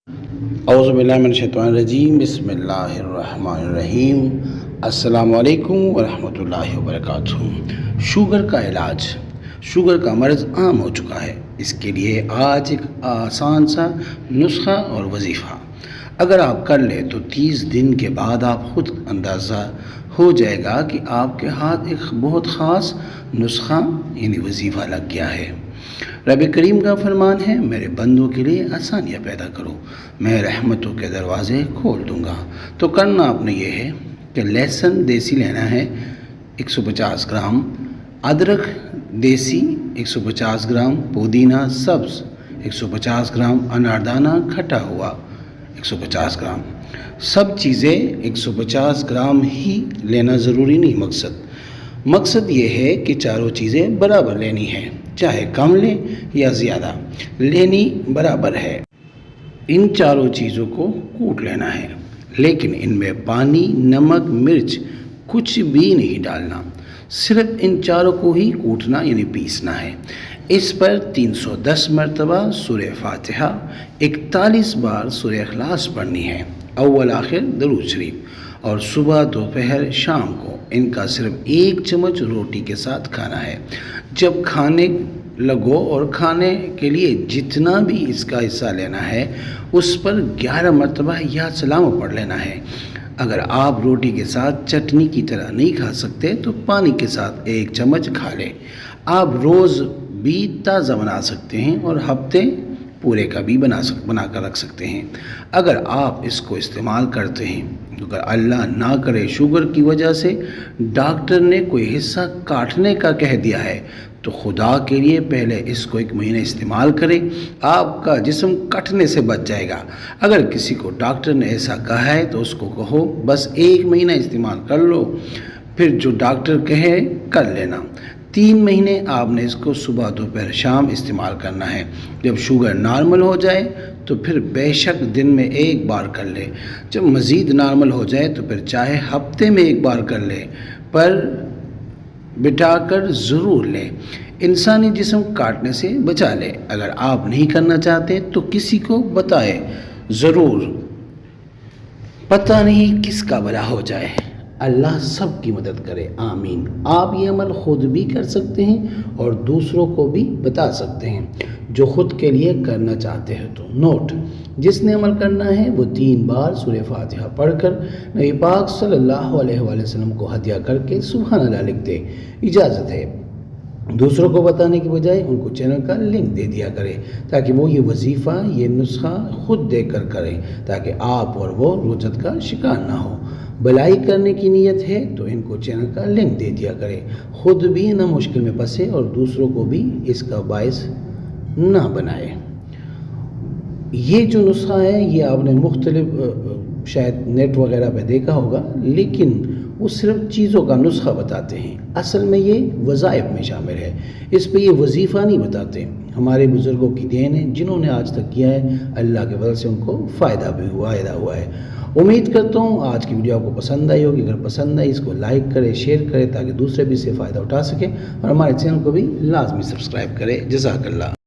اعوذ باللہ من الشیطان الرجیم، بسم اللہ الرحمن الرحیم۔ السلام علیکم ورحمۃ اللہ وبرکاتہ۔ شوگر کا علاج، شوگر کا مرض عام ہو چکا ہے، اس کے لیے آج ایک آسان سا نسخہ اور وظیفہ اگر آپ کر لیں تو 30 دن کے بعد آپ خود اندازہ ہو جائے گا کہ آپ کے ہاتھ ایک بہت خاص نسخہ یعنی وظیفہ لگ گیا ہے۔ رب کریم کا فرمان ہے، میرے بندوں کے لیے آسانیاں پیدا کرو، میں رحمتوں کے دروازے کھول دوں گا۔ تو کرنا آپ نے یہ ہے کہ لہسن دیسی لینا ہے 150 گرام، ادرک دیسی 150 گرام، پودینہ سبز 150 گرام، اناردانہ کھٹا ہوا 150 گرام۔ سب چیزیں 150 گرام ہی لینا ضروری نہیں، مقصد یہ ہے کہ چاروں چیزیں برابر لینی ہیں، چاہے کم لیں یا زیادہ لینی برابر ہے۔ ان چاروں چیزوں کو کوٹ لینا ہے، لیکن ان میں پانی، نمک، مرچ کچھ بھی نہیں ڈالنا، صرف ان چاروں کو ہی کوٹنا یعنی پیسنا ہے۔ اس پر 310 مرتبہ سورہ فاتحہ، 41 بار سورہ اخلاص پڑھنی ہے، اول آخر درود شریف، اور صبح دوپہر شام کو ان کا صرف 1 چمچ روٹی کے ساتھ کھانا ہے۔ جب کھانے لگو اور کھانے کے لیے جتنا بھی اس کا حصہ لینا ہے اس پر 11 مرتبہ یا سلام پڑھ لینا ہے۔ اگر آپ روٹی کے ساتھ چٹنی کی طرح نہیں کھا سکتے تو پانی کے ساتھ 1 چمچ کھا لیں۔ آپ روز بھی تازہ بنا سکتے ہیں اور ہفتے پورے کا بھی بنا کر رکھ سکتے ہیں۔ اگر آپ اس کو استعمال کرتے ہیں، اگر اللہ نہ کرے شوگر کی وجہ سے ڈاکٹر نے کوئی حصہ کاٹنے کا کہہ دیا ہے تو خدا کے لیے پہلے اس کو 1 مہینہ استعمال کریں، آپ کا جسم کٹنے سے بچ جائے گا۔ اگر کسی کو ڈاکٹر نے ایسا کہا ہے تو اس کو کہو بس 1 مہینہ استعمال کر لو، پھر جو ڈاکٹر کہے کر لینا۔ 3 مہینے آپ نے اس کو صبح دوپہر شام استعمال کرنا ہے۔ جب شوگر نارمل ہو جائے تو پھر بے شک دن میں 1 بار کر لے، جب مزید نارمل ہو جائے تو پھر چاہے ہفتے میں 1 بار کر لے، پر بٹا کر ضرور لے، انسانی جسم کاٹنے سے بچا لے۔ اگر آپ نہیں کرنا چاہتے تو کسی کو بتائے ضرور، پتہ نہیں کس کا بھلا ہو جائے۔ اللہ سب کی مدد کرے، آمین۔ آپ یہ عمل خود بھی کر سکتے ہیں اور دوسروں کو بھی بتا سکتے ہیں جو خود کے لیے کرنا چاہتے ہیں۔ تو نوٹ، جس نے عمل کرنا ہے وہ 3 بار سورہ فاتحہ پڑھ کر نبی پاک صلی اللہ علیہ وآلہ وسلم کو ہدیہ کر کے سبحان اللہ لکھ دے۔ اجازت ہے دوسروں کو بتانے کی بجائے ان کو چینل کا لنک دے دیا کرے تاکہ وہ یہ وظیفہ، یہ نسخہ خود دیکھ کر کریں، تاکہ آپ اور وہ رجت کا شکار نہ ہو۔ بھلائی کرنے کی نیت ہے تو ان کو چینل کا لنک دے دیا کرے، خود بھی نہ مشکل میں پھنسے اور دوسروں کو بھی اس کا باعث نہ بنائے۔ یہ جو نسخہ ہے یہ آپ نے مختلف شاید نیٹ وغیرہ پہ دیکھا ہوگا، لیکن وہ صرف چیزوں کا نسخہ بتاتے ہیں، اصل میں یہ وظائف میں شامل ہے، اس پہ یہ وظیفہ نہیں بتاتے۔ ہمارے بزرگوں کی دین ہے، جنہوں نے آج تک کیا ہے، اللہ کے فضل سے ان کو فائدہ بھی ہوا ہے۔ امید کرتا ہوں آج کی ویڈیو آپ کو پسند آئی ہوگی۔ اگر پسند آئی اس کو لائک کرے، شیئر کرے تاکہ دوسرے بھی اس سے فائدہ اٹھا سکیں، اور ہمارے چینل کو بھی لازمی سبسکرائب کرے۔ جزاک اللہ۔